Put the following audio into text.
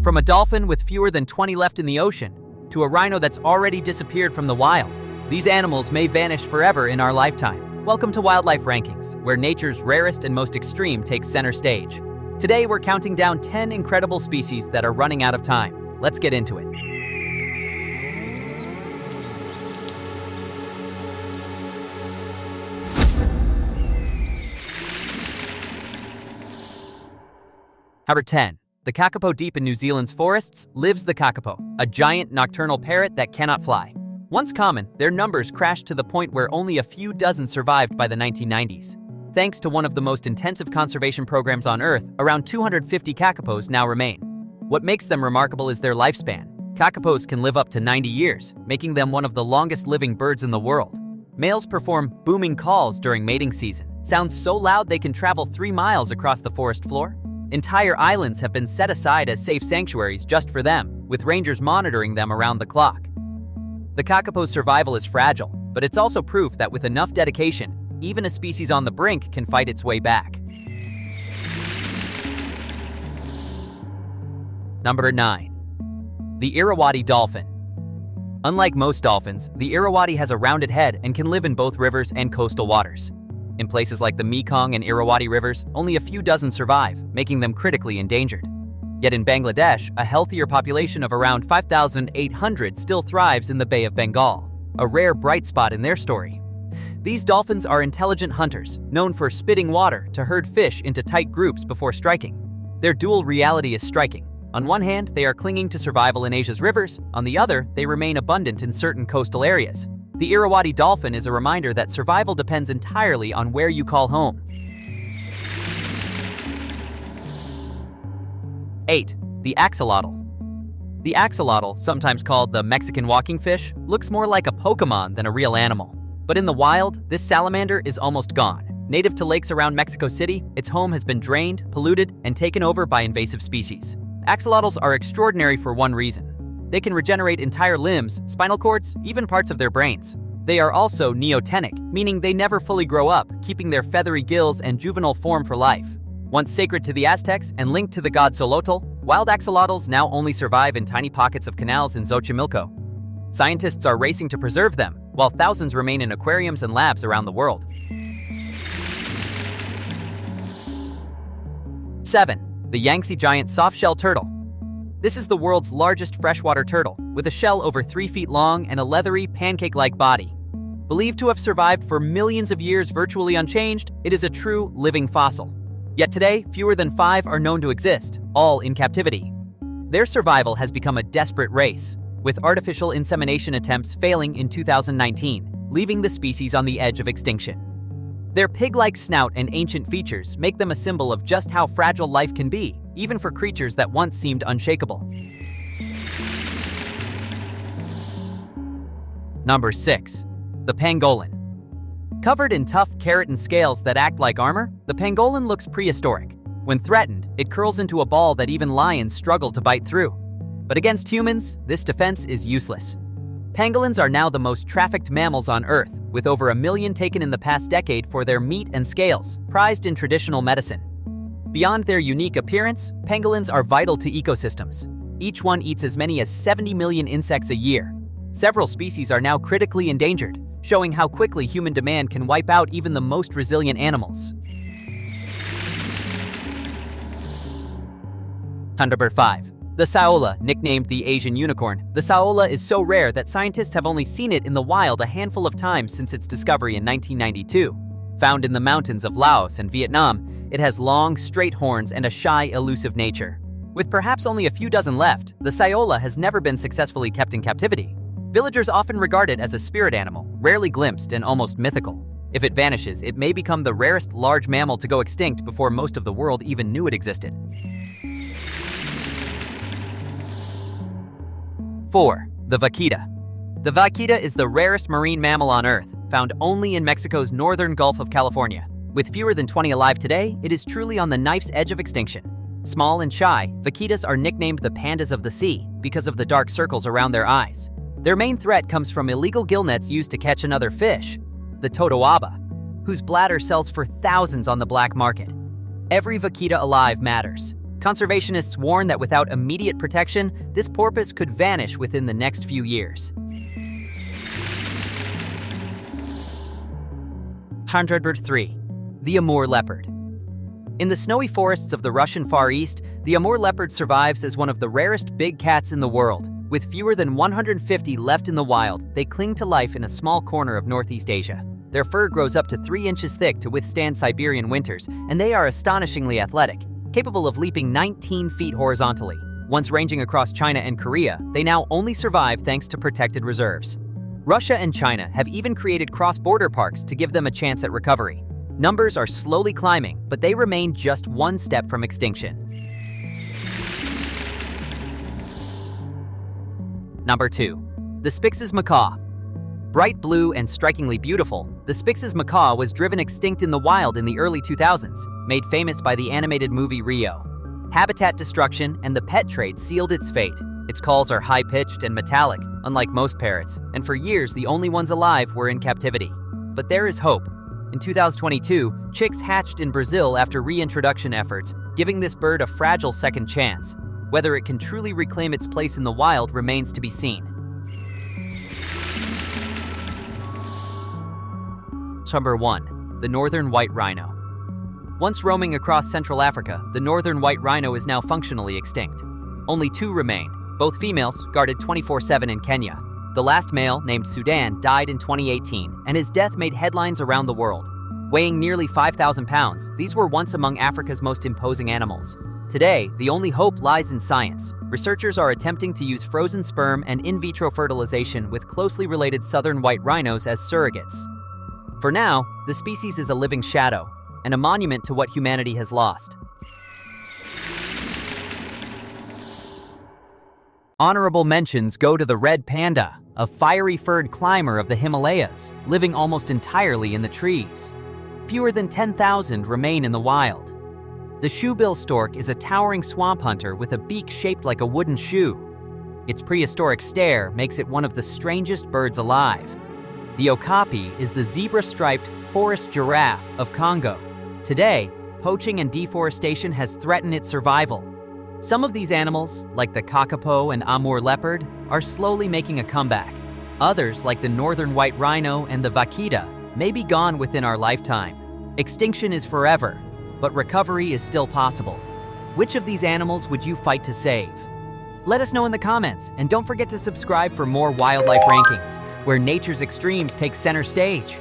From a dolphin with fewer than 20 left in the ocean, to a rhino that's already disappeared from the wild, these animals may vanish forever in our lifetime. Welcome to Wildlife Rankings, where nature's rarest and most extreme takes center stage. Today, we're counting down 10 incredible species that are running out of time. Let's get into it. Number 10. The kakapo. Deep in New Zealand's forests lives the kakapo, a giant nocturnal parrot that cannot fly. Once common, their numbers crashed to the point where only a few dozen survived by the 1990s. Thanks to one of the most intensive conservation programs on Earth, around 250 kakapos now remain. What makes them remarkable is their lifespan. Kakapos can live up to 90 years, making them one of the longest living birds in the world. Males perform booming calls during mating season, sounds so loud they can travel 3 miles across the forest floor. Entire islands have been set aside as safe sanctuaries just for them, with rangers monitoring them around the clock. The kakapo's survival is fragile, but it's also proof that with enough dedication, even a species on the brink can fight its way back. Number 9. The Irrawaddy dolphin. Unlike most dolphins, the Irrawaddy has a rounded head and can live in both rivers and coastal waters. In places like the Mekong and Irrawaddy rivers, only a few dozen survive, making them critically endangered. Yet in Bangladesh, a healthier population of around 5,800 still thrives in the Bay of Bengal, a rare bright spot in their story. These dolphins are intelligent hunters, known for spitting water to herd fish into tight groups before striking. Their dual reality is striking. On one hand, they are clinging to survival in Asia's rivers. On the other, they remain abundant in certain coastal areas. The Irrawaddy dolphin is a reminder that survival depends entirely on where you call home. 8. The axolotl. The axolotl, sometimes called the Mexican walking fish, looks more like a Pokemon than a real animal. But in the wild, this salamander is almost gone. Native to lakes around Mexico City, its home has been drained, polluted, and taken over by invasive species. Axolotls are extraordinary for one reason. They can regenerate entire limbs, spinal cords, even parts of their brains. They are also neotenic, meaning they never fully grow up, keeping their feathery gills and juvenile form for life. Once sacred to the Aztecs and linked to the god Xolotl, wild axolotls now only survive in tiny pockets of canals in Xochimilco. Scientists are racing to preserve them, while thousands remain in aquariums and labs around the world. 7. The Yangtze giant softshell turtle. This is the world's largest freshwater turtle, with a shell over 3 feet long and a leathery, pancake-like body. Believed to have survived for millions of years virtually unchanged, it is a true living fossil. Yet today, fewer than 5 are known to exist, all in captivity. Their survival has become a desperate race, with artificial insemination attempts failing in 2019, leaving the species on the edge of extinction. Their pig-like snout and ancient features make them a symbol of just how fragile life can be, even for creatures that once seemed unshakable. Number 6. The pangolin. Covered in tough keratin scales that act like armor, the pangolin looks prehistoric. When threatened, it curls into a ball that even lions struggle to bite through. But against humans, this defense is useless. Pangolins are now the most trafficked mammals on Earth, with over 1 million taken in the past decade for their meat and scales, prized in traditional medicine. Beyond their unique appearance, pangolins are vital to ecosystems. Each one eats as many as 70 million insects a year. Several species are now critically endangered, showing how quickly human demand can wipe out even the most resilient animals. Number 5. The saola, nicknamed the Asian unicorn. The saola is so rare that scientists have only seen it in the wild a handful of times since its discovery in 1992. Found in the mountains of Laos and Vietnam, it has long, straight horns and a shy, elusive nature. With perhaps only a few dozen left, the saola has never been successfully kept in captivity. Villagers often regard it as a spirit animal, rarely glimpsed and almost mythical. If it vanishes, it may become the rarest large mammal to go extinct before most of the world even knew it existed. 4. The vaquita. The vaquita is the rarest marine mammal on Earth, found only in Mexico's northern Gulf of California. With fewer than 20 alive today, it is truly on the knife's edge of extinction. Small and shy, vaquitas are nicknamed the pandas of the sea because of the dark circles around their eyes. Their main threat comes from illegal gill nets used to catch another fish, the totoaba, whose bladder sells for thousands on the black market. Every vaquita alive matters. Conservationists warn that without immediate protection, this porpoise could vanish within the next few years. 103. The Amur leopard. In the snowy forests of the Russian Far East, the Amur leopard survives as one of the rarest big cats in the world. With fewer than 150 left in the wild, they cling to life in a small corner of Northeast Asia. Their fur grows up to 3 inches thick to withstand Siberian winters, and they are astonishingly athletic, capable of leaping 19 feet horizontally. Once ranging across China and Korea, they now only survive thanks to protected reserves. Russia and China have even created cross-border parks to give them a chance at recovery. Numbers are slowly climbing, but they remain just one step from extinction. Number 2. The Spix's macaw. Bright blue and strikingly beautiful, the Spix's macaw was driven extinct in the wild in the early 2000s, made famous by the animated movie Rio. Habitat destruction and the pet trade sealed its fate. Its calls are high-pitched and metallic, unlike most parrots, and for years the only ones alive were in captivity. But there is hope. In 2022, chicks hatched in Brazil after reintroduction efforts, giving this bird a fragile second chance. Whether it can truly reclaim its place in the wild remains to be seen. Number 1. The northern white rhino. Once roaming across Central Africa, the northern white rhino is now functionally extinct. Only 2 remain, both females, guarded 24/7 in Kenya. The last male, named Sudan, died in 2018, and his death made headlines around the world. Weighing nearly 5,000 pounds, these were once among Africa's most imposing animals. Today, the only hope lies in science. Researchers are attempting to use frozen sperm and in vitro fertilization with closely related southern white rhinos as surrogates. For now, the species is a living shadow, and a monument to what humanity has lost. Honorable mentions go to the red panda, a fiery-furred climber of the Himalayas, living almost entirely in the trees. Fewer than 10,000 remain in the wild. The shoebill stork is a towering swamp hunter with a beak shaped like a wooden shoe. Its prehistoric stare makes it one of the strangest birds alive. The okapi is the zebra-striped forest giraffe of Congo. Today, poaching and deforestation has threatened its survival. Some of these animals, like the kakapo and Amur leopard, are slowly making a comeback. Others, like the northern white rhino and the vaquita, may be gone within our lifetime. Extinction is forever, but recovery is still possible. Which of these animals would you fight to save? Let us know in the comments, and don't forget to subscribe for more wildlife rankings, where nature's extremes take center stage.